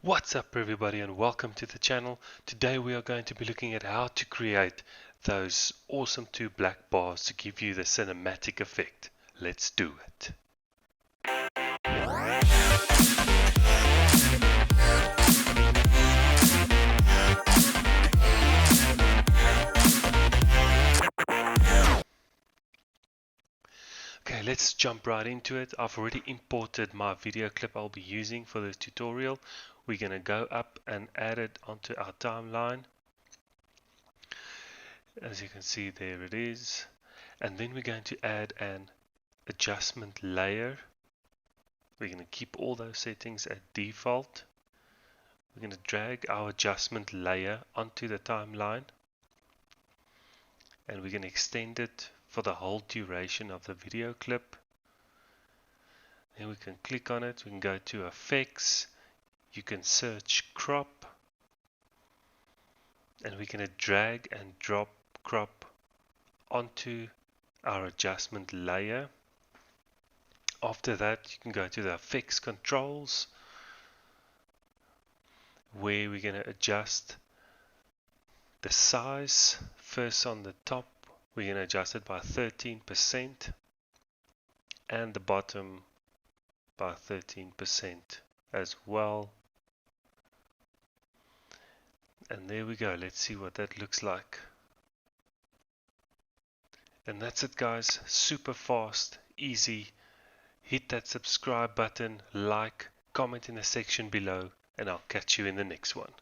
What's up everybody and welcome to the channel. Today we are going to be looking at how to create those awesome two black bars to give you the cinematic effect. Let's do it. Okay, let's jump right into it. I've already imported my video clip I'll be using for this tutorial. We're going to go up and add it onto our timeline. As you can see, there it is. And then we're going to add an adjustment layer. We're going to keep all those settings at default. We're going to drag our adjustment layer onto the timeline. And we're going to extend it for the whole duration of the video clip. Then we can click on it. We can go to effects. You can search crop. And we're going to drag and drop crop onto our adjustment layer. After that, you can go to the effects controls, where we're going to adjust the size. First on the top, we're going to adjust it by 13% and the bottom by 13% as well. And there we go. Let's see what that looks like. And that's it, guys. Super fast, easy. Hit that subscribe button, like, comment in the section below, and I'll catch you in the next one.